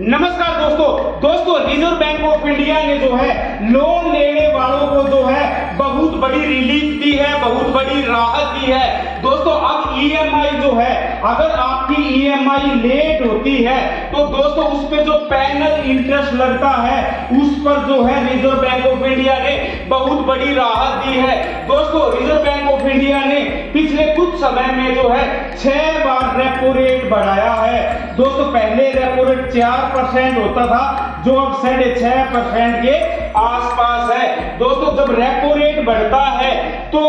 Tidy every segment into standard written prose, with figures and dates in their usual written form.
नमस्कार दोस्तों reserve bank of India ने जो है लोन लेने वालों को जो है बहुत बड़ी रिलीफ दी है, बहुत बड़ी राहत दी है। दोस्तों अब ईएमआई जो है, अगर आपकी ईएमआई लेट होती है तो दोस्तों उस पे जो पैनल इंटरेस्ट लगता है उस पर जो है रिजर्व बैंक ऑफ इंडिया ने बहुत बड़ी राहत दी है। दोस्तों रिजर्व बैंक ऑफ इंडिया ने पिछले कुछ समय में जो है 6 बार रेपो रेट बढ़ाया है। दोस्तों पहले रेपो रेट 4% होता था जो अब 6.5% के आसपास है। दोस्तों जब रेपो रेट बढ़ता है तो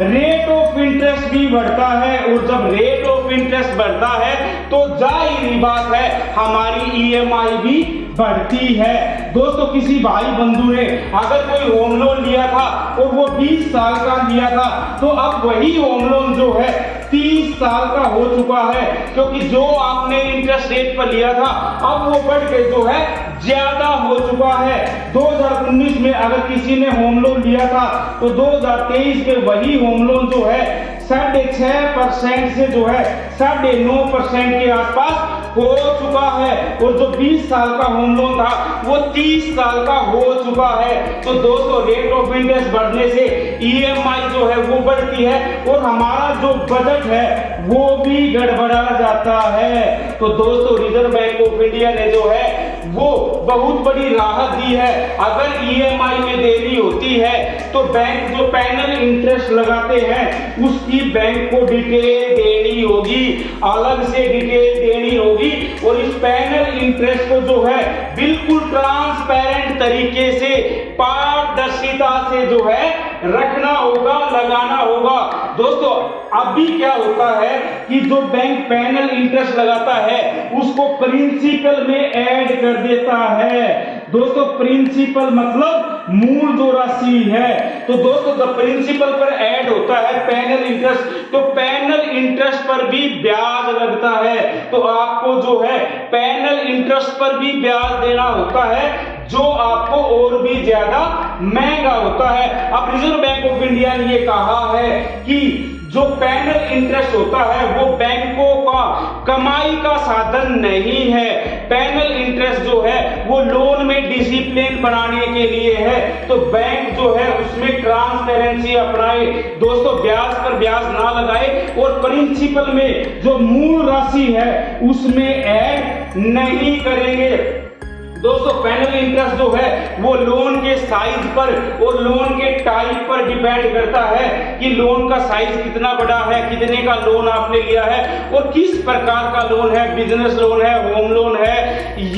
रेट ऑफ इंटरेस्ट भी बढ़ता है, और जब रेट ऑफ इंटरेस्ट बढ़ता है तो जाहिर बात है हमारी ईएमआई भी बढ़ती है। दोस्तों किसी भाई बंधु ने अगर कोई होम लोन लिया था और वो 20 साल का लिया था तो अब वही होम लोन जो है 30 साल का हो चुका है, क्योंकि जो आपने इंटरेस्ट रेट पर लिया था अब वो बढ़ के जो है ज्यादा हो चुका है। 2019 में अगर किसी ने होम लोन लिया था तो 2023 में वही होम लोन जो है 6.5% से जो है 9.5% के आसपास हो चुका है, और जो 20 साल का होम लोन था वो 30 साल का हो चुका है। तो दोस्तों रेट ऑफ इंटरेस्ट बढ़ने से ईएमआई जो है वो बढ़ती है और हमारा जो बजट है वो भी गड़बड़ा जाता है। तो दोस्तों रिजर्व बैंक ऑफ इंडिया ने जो है वो बहुत बड़ी राहत दी है। अगर ईएमआई में देरी होती है तो बैंक जो पैनल इंटरेस्ट लगाते हैं उसकी बैंक को डिटेल देनी होगी, अलग से डिटेल देनी होगी, और इस पैनल इंटरेस्ट को जो है बिल्कुल ट्रांसपेरेंट तरीके से पारदर्शिता से जो है रखना होगा, लगाना होगा। दोस्तों अभी क्या होता है कि जो बैंक पैनल इंटरेस्ट लगाता है उसको प्रिंसिपल में ऐड कर देता है। दोस्तों प्रिंसिपल मतलब मूल जो राशि है, तो दोस्तों जब प्रिंसिपल पर ऐड होता है पैनल इंटरेस्ट तो पैनल इंटरेस्ट पर भी ब्याज लगता है, तो आपको जो है पैनल इंटरेस्ट पर भी ब्याज देना होता है जो आपको और भी ज्यादा महंगा होता है। अब रिजर्व बैंक ऑफ इंडिया ने ये कहा है कि जो पैनल इंटरेस्ट होता है वो बैंकों का कमाई का साधन नहीं है। पैनल इंटरेस्ट जो है वो लोन में डिसिप्लिन बनाने के लिए है, तो बैंक जो है उसमें ट्रांसपेरेंसी अपनाए। दोस्तों ब्याज पर ब्याज ना लगाए और प्रिंसिपल में जो मूल राशि है उसमें ऐड नहीं करेंगे। दोस्तों पैनल इंटरेस्ट जो है वो लोन के साइज पर और लोन के टाइप पर डिपेंड करता है कि लोन का साइज कितना बड़ा है, कितने का लोन आपने लिया है और किस प्रकार का लोन है, बिजनेस लोन है, होम लोन है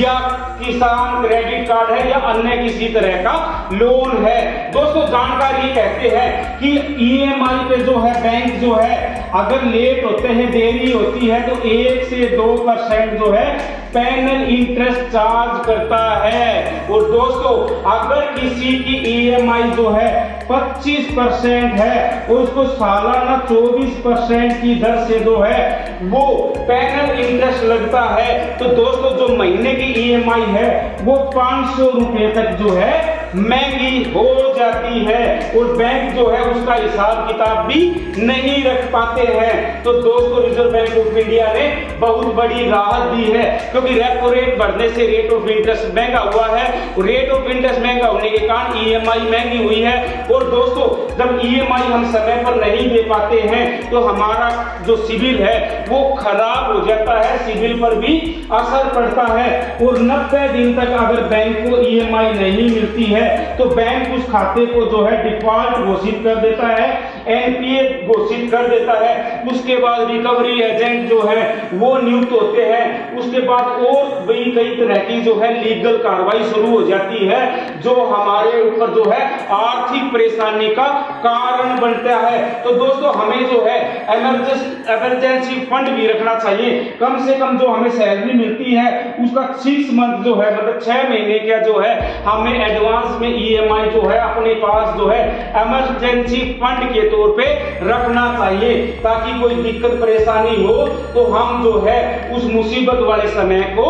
या किसान क्रेडिट कार्ड है या अन्य किसी तरह का लोन है। दोस्तों जानकारी कहते हैं कि ईएमआई पे जो है बैंक जो है अगर लेट होते हैं, देरी होती है तो 1 से 2% जो है पैनल इंटरेस्ट चार्ज करता है। और दोस्तों अगर किसी की ईएमआई जो है 25% है और उसको सालाना 24% की दर से जो है वो पैनल इंटरेस्ट लगता है, तो दोस्तों जो महीने की ईएमआई है वो 500 रुपए तक जो है महंगी हो जाती है और बैंक जो है उसका हिसाब किताब भी नहीं रख पाते हैं। तो दोस्तों रिजर्व बैंक ऑफ इंडिया ने बहुत बड़ी राहत दी है, क्योंकि रेपो रेट बढ़ने से रेट ऑफ इंटरेस्ट महंगा हुआ है, रेट ऑफ इंटरेस्ट महंगा होने के कारण ईएमआई महंगी हुई है। और दोस्तों जब ईएमआई हम समय पर नहीं दे पाते हैं तो हमारा जो सिविल है वो खराब हो जाता है, सिविल पर भी असर पड़ता है, और 90 दिन तक अगर बैंक को ईएमआई नहीं मिलती है तो बैंक उस खाते को जो है डिफॉल्ट घोषित कर देता है, एनपीए घोषित कर देता है। उसके बाद रिकवरी एजेंट जो है वो नियुक्त होते हैं, उसके बाद और भी कई तरह की जो है लीगल कार्रवाई शुरू हो जाती है जो हमारे ऊपर जो है आर्थिक परेशानी का कारण बनता है। तो दोस्तों हमें जो है इमरजेंसी फंड भी रखना चाहिए। कम से कम जो हमें सैलरी मिलती है उसका 6 मंथ जो है मतलब 6 महीने का जो है हमें एडवांस में ईएमआई जो है अपने पास जो है इमरजेंसी फंड के तौर पे रखना चाहिए, ताकि कोई दिक्कत परेशानी हो तो हम जो है उस मुसीबत वाले समय को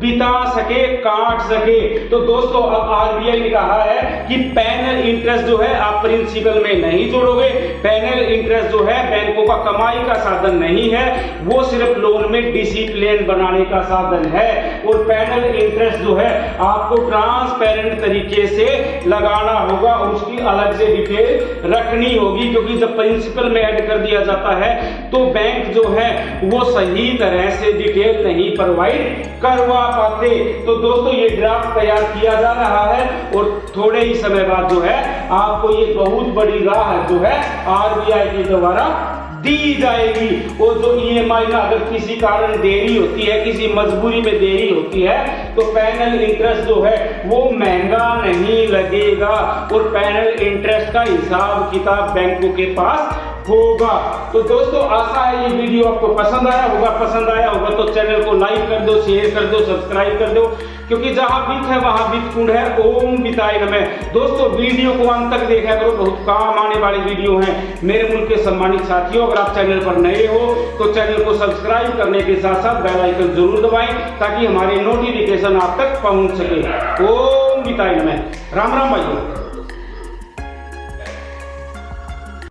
बिता सके, काट सके। तो दोस्तों अब आरबीआई ने कहा है कि पैनल इंटरेस्ट जो है आप प्रिंसिपल में नहीं जोड़ोगे। पैनल इंटरेस्ट जो है बैंकों का कमाई का साधन नहीं है, वो सिर्फ लोन में डिसिप्लिन बनाने का साधन है। और पैनल इंटरेस्ट जो है आपको ट्रांसपेरेंट तरीके से लगाना होगा और उसकी अलग से डिटेल रखनी होगी, क्योंकि जब प्रिंसिपल में ऐड कर दिया जाता है तो बैंक जो है वो सही तरह से डिटेल नहीं प्रोवाइड करवा पाते। तो दोस्तों ये ड्राफ्ट तैयार किया जा रहा है और थोड़े ही समय बाद जो है आपको ये बहुत बड़ी राहत जो है आरबीआई के द्वारा दी जाएगी। और जो ईएमआई में अगर किसी कारण देरी होती है, किसी मजबूरी में देरी होती है, तो पैनल इंटरेस्ट जो है वो महंगा नहीं लगेगा और पैनल इंटरेस्ट का हिसाब किताब बैंकों के पास होगा। तो दोस्तों आशा है ये वीडियो आपको पसंद आया होगा तो चैनल को लाइक कर दो, शेयर कर दो, सब्सक्राइब कर दो, क्योंकि जहां वित्त है वहां वित्त कुंड है। ओम वित्ताय नमः। दोस्तों वीडियो को अंत तक देखा करो, बहुत काम आने वाली वीडियो है मेरे मुल्क के सम्मानित साथियों। अगर आप चैनल पर नए हो तो चैनल को सब्सक्राइब करने के साथ साथ बेल आइकन जरूर दबाएं ताकि हमारे नोटिफिकेशन आप तक पहुंच सके। ओम वित्ताय नमः। राम राम भाइयों।